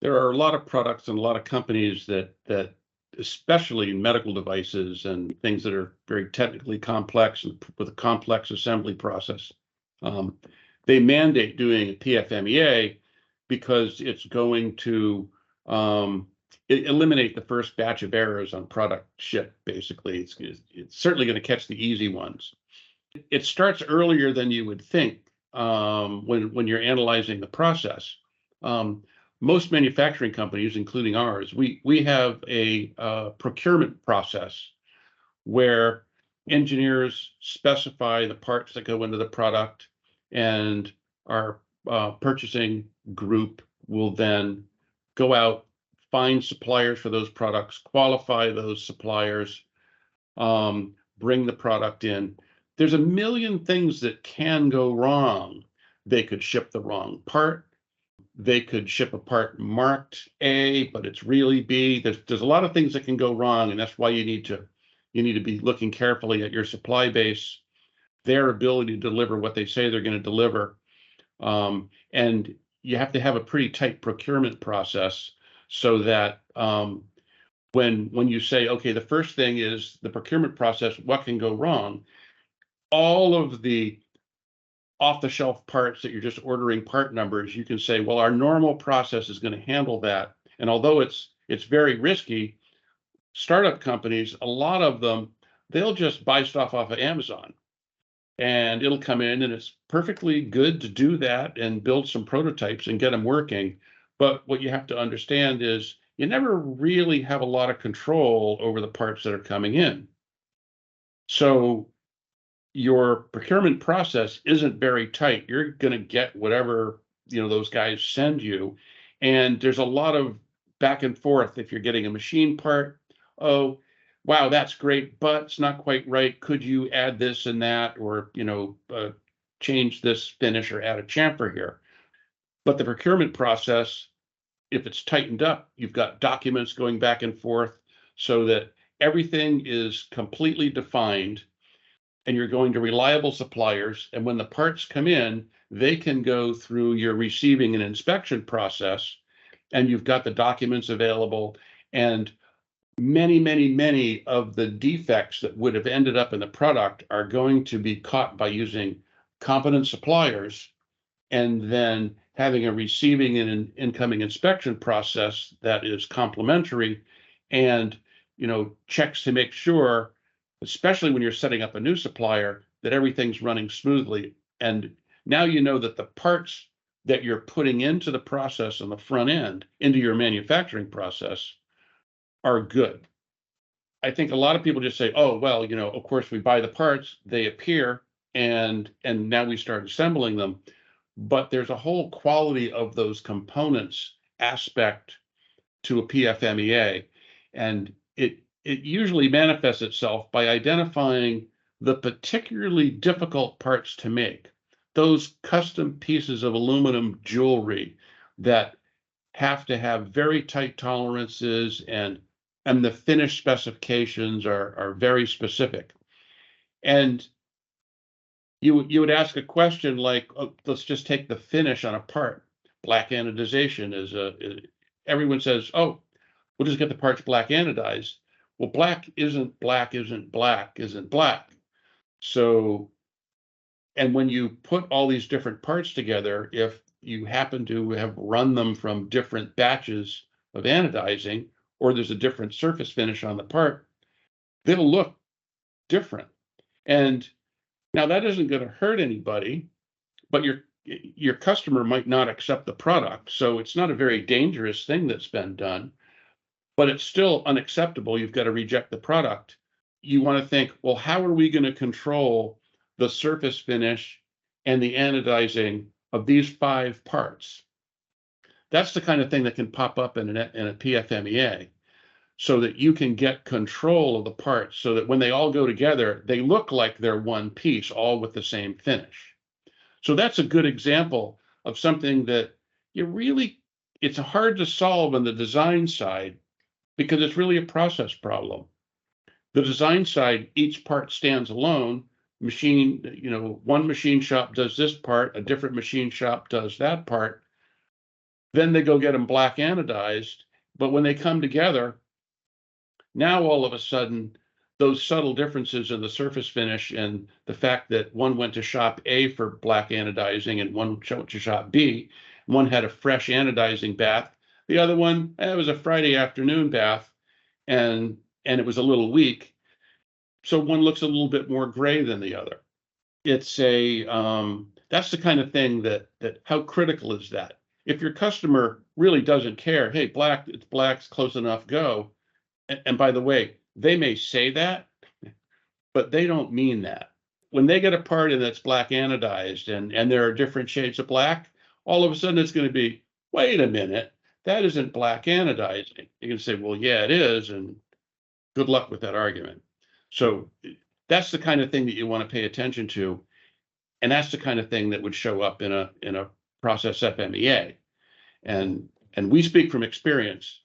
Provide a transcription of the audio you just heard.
There are a lot of products and a lot of companies that especially in medical devices and things that are very technically complex and with a complex assembly process, um, they mandate doing a PFMEA because it's going to um, eliminate the first batch of errors on product ship. Basically, it's certainly going to catch the easy ones. It starts earlier than you would think when you're analyzing the process. Um, Most manufacturing companies, including ours, we have a procurement process where engineers specify the parts that go into the product, and our purchasing group will then go out, find suppliers for those products, qualify those suppliers, bring the product in. There's a million things that can go wrong. They could ship the wrong part. They could ship a part marked A, but it's really B. There's a lot of things that can go wrong, and that's why you need to be looking carefully at your supply base, their ability to deliver what they say they're going to deliver, and you have to have a pretty tight procurement process so that when you say, okay, the first thing is the procurement process, what can go wrong? All of the off-the-shelf parts that you're just ordering part numbers, you can say, well, our normal process is going to handle that. And although it's very risky, startup companies, a lot of them, they'll just buy stuff off of Amazon and it'll come in, and it's perfectly good to do that and build some prototypes and get them working. But what you have to understand is you never really have a lot of control over the parts that are coming in. So your procurement process isn't very tight. You're going to get whatever, those guys send you. And there's a lot of back and forth. If you're getting a machine part, oh, wow, that's great, but it's not quite right. Could you add this and that, or, change this finish or add a chamfer here? But the procurement process, if it's tightened up, you've got documents going back and forth so that everything is completely defined, and you're going to reliable suppliers. And when the parts come in, they can go through your receiving and inspection process, and you've got the documents available. And many, many, many of the defects that would have ended up in the product are going to be caught by using competent suppliers and then having a receiving and an incoming inspection process that is complementary and checks to make sure, especially when you're setting up a new supplier, that everything's running smoothly. And now you know that the parts that you're putting into the process on the front end, into your manufacturing process, are good. I think a lot of people just say, oh, well, of course we buy the parts, they appear, and now we start assembling them. But there's a whole quality of those components aspect to a PFMEA, and it usually manifests itself by identifying the particularly difficult parts to make, those custom pieces of aluminum jewelry that have to have very tight tolerances, and the finish specifications are very specific. And you would ask a question like, oh, let's just take the finish on a part. Black anodization everyone says, oh, we'll just get the parts black anodized. Well, black isn't black, isn't black, isn't black. So, and when you put all these different parts together, if you happen to have run them from different batches of anodizing, or there's a different surface finish on the part, they'll look different. And now that isn't going to hurt anybody, but your customer might not accept the product. So it's not a very dangerous thing that's been done, but it's still unacceptable. You've got to reject the product. You want to think, well, how are we going to control the surface finish and the anodizing of these 5 parts? That's the kind of thing that can pop up in a PFMEA, so that you can get control of the parts, so that when they all go together, they look like they're one piece, all with the same finish. So that's a good example of something that it's hard to solve on the design side, because it's really a process problem. The design side, each part stands alone. One machine shop does this part, a different machine shop does that part. Then they go get them black anodized. But when they come together, now all of a sudden, those subtle differences in the surface finish and the fact that one went to shop A for black anodizing and one went to shop B, one had a fresh anodizing bath, the other one, it was a Friday afternoon bath, and it was a little weak. So one looks a little bit more gray than the other. It's a that's the kind of thing that how critical is that? If your customer really doesn't care, hey, black, it's black's close enough, go. And by the way, they may say that, but they don't mean that. When they get a part in that's black anodized and there are different shades of black, all of a sudden it's going to be, wait a minute, that isn't black anodizing. You can say, well, yeah, it is, and good luck with that argument. So that's the kind of thing that you want to pay attention to, and that's the kind of thing that would show up in a process FMEA. And we speak from experience.